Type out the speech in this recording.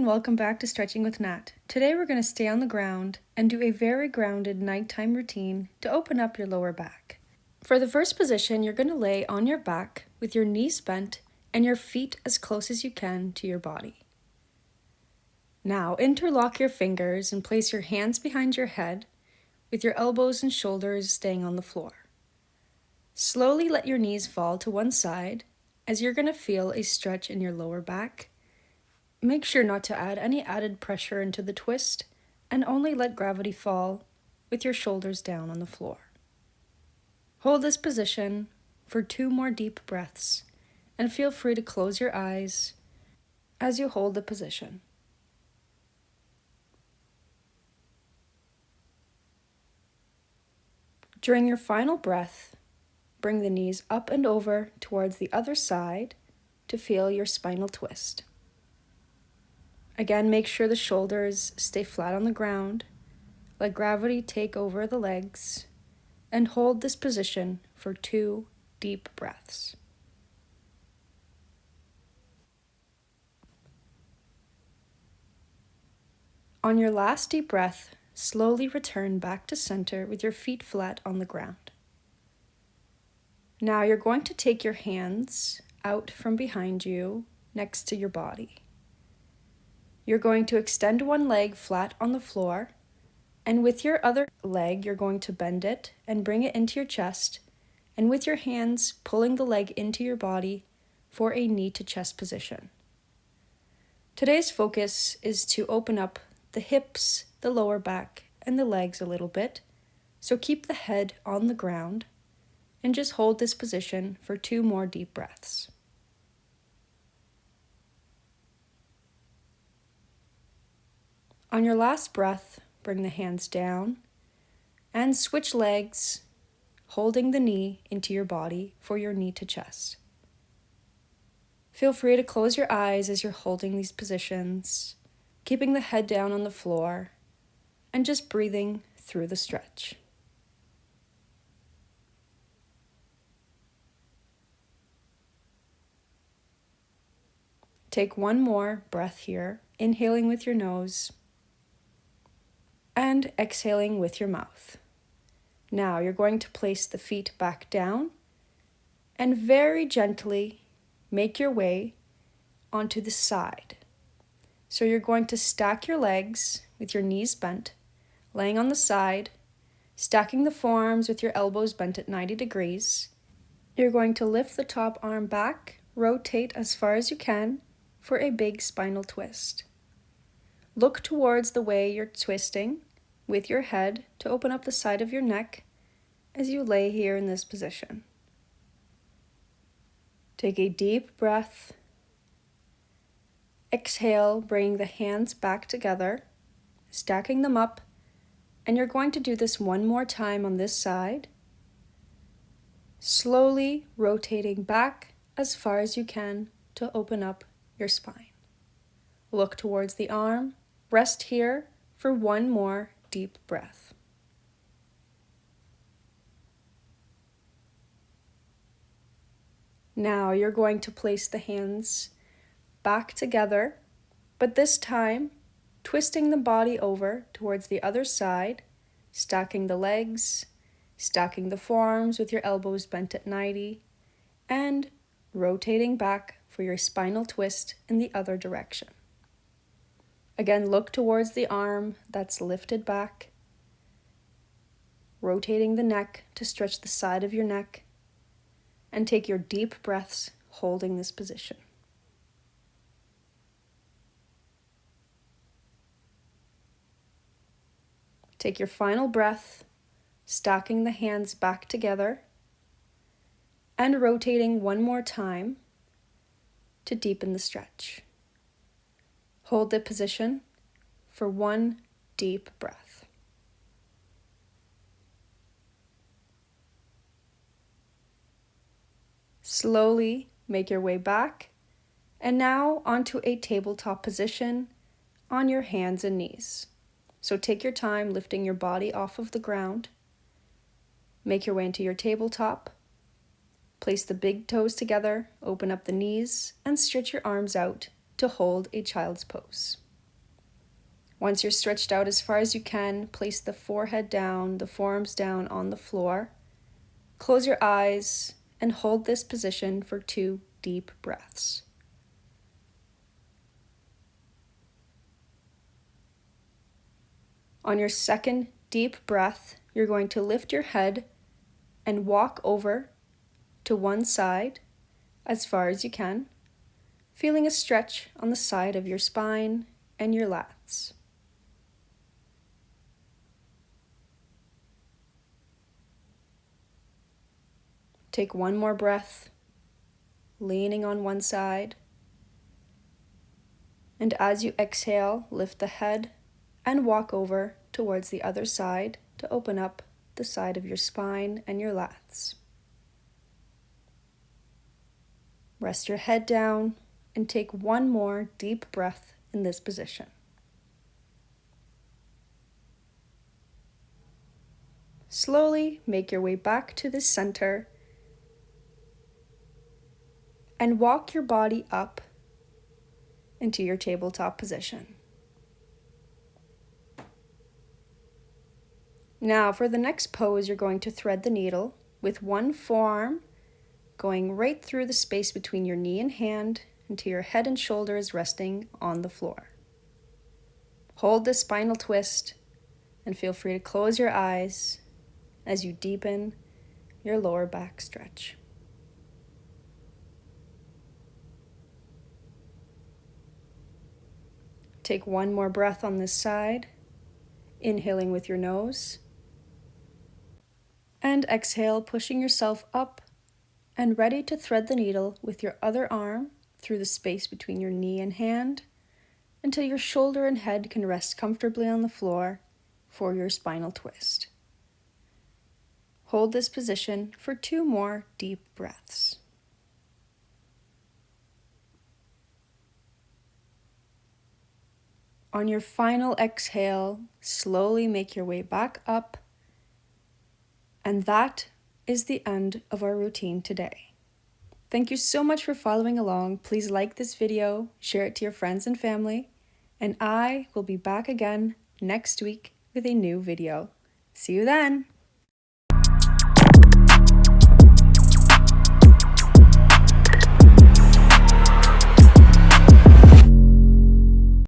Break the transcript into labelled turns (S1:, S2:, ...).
S1: welcome back to Stretching with Nat. Today we're going to stay on the ground and do a very grounded nighttime routine to open up your lower back. For the first position, you're going to lay on your back with your knees bent and your feet as close as you can to your body. Now interlock your fingers and place your hands behind your head with your elbows and shoulders staying on the floor. Slowly let your knees fall to one side as you're going to feel a stretch in your lower back. Make sure not to add any added pressure into the twist and only let gravity fall with your shoulders down on the floor. Hold this position for 2 more deep breaths and feel free to close your eyes as you hold the position. During your final breath, bring the knees up and over towards the other side to feel your spinal twist. Again, make sure the shoulders stay flat on the ground, let gravity take over the legs, and hold this position for 2 deep breaths. On your last deep breath, slowly return back to center with your feet flat on the ground. Now you're going to take your hands out from behind you next to your body. You're going to extend one leg flat on the floor, and with your other leg, you're going to bend it and bring it into your chest, and with your hands pulling the leg into your body for a knee to chest position. Today's focus is to open up the hips, the lower back, and the legs a little bit, so keep the head on the ground and just hold this position for 2 more deep breaths. On your last breath, bring the hands down and switch legs, holding the knee into your body for your knee to chest. Feel free to close your eyes as you're holding these positions, keeping the head down on the floor and just breathing through the stretch. Take 1 more breath here, inhaling with your nose and exhaling with your mouth. Now you're going to place the feet back down and very gently make your way onto the side. So you're going to stack your legs with your knees bent, laying on the side, stacking the forearms with your elbows bent at 90 degrees. You're going to lift the top arm back, rotate as far as you can for a big spinal twist. Look towards the way you're twisting with your head to open up the side of your neck as you lay here in this position. Take a deep breath. Exhale, bringing the hands back together, stacking them up, and you're going to do this 1 more time on this side, slowly rotating back as far as you can to open up your spine. Look towards the arm, rest here for 1 more deep breath. Now you're going to place the hands back together, but this time twisting the body over towards the other side, stacking the legs, stacking the forearms with your elbows bent at 90, and rotating back for your spinal twist in the other direction. Again, look towards the arm that's lifted back, rotating the neck to stretch the side of your neck, and take your deep breaths holding this position. Take your final breath, stacking the hands back together, and rotating 1 more time to deepen the stretch. Hold the position for 1 deep breath. Slowly make your way back, and now onto a tabletop position on your hands and knees. So take your time lifting your body off of the ground. Make your way into your tabletop. Place the big toes together, open up the knees, and stretch your arms out to hold a child's pose. Once you're stretched out as far as you can, place the forehead down, the forearms down on the floor. Close your eyes and hold this position for 2 deep breaths. On your second deep breath, you're going to lift your head and walk over to one side as far as you can, feeling a stretch on the side of your spine and your lats. Take one more breath, leaning on one side. And as you exhale, lift the head and walk over towards the other side to open up the side of your spine and your lats. Rest your head down and take one more deep breath in this position. Slowly make your way back to the center and walk your body up into your tabletop position. Now for the next pose, you're going to thread the needle with one forearm going right through the space between your knee and hand until your head and shoulders resting on the floor. Hold the spinal twist and feel free to close your eyes as you deepen your lower back stretch. Take one more breath on this side, inhaling with your nose, and exhale, pushing yourself up and ready to thread the needle with your other arm through the space between your knee and hand until your shoulder and head can rest comfortably on the floor for your spinal twist. Hold this position for 2 more deep breaths. On your final exhale, slowly make your way back up, and that is the end of our routine today. Thank you so much for following along. Please like this video, share it to your friends and family, and I will be back again next week with a new video. See you then!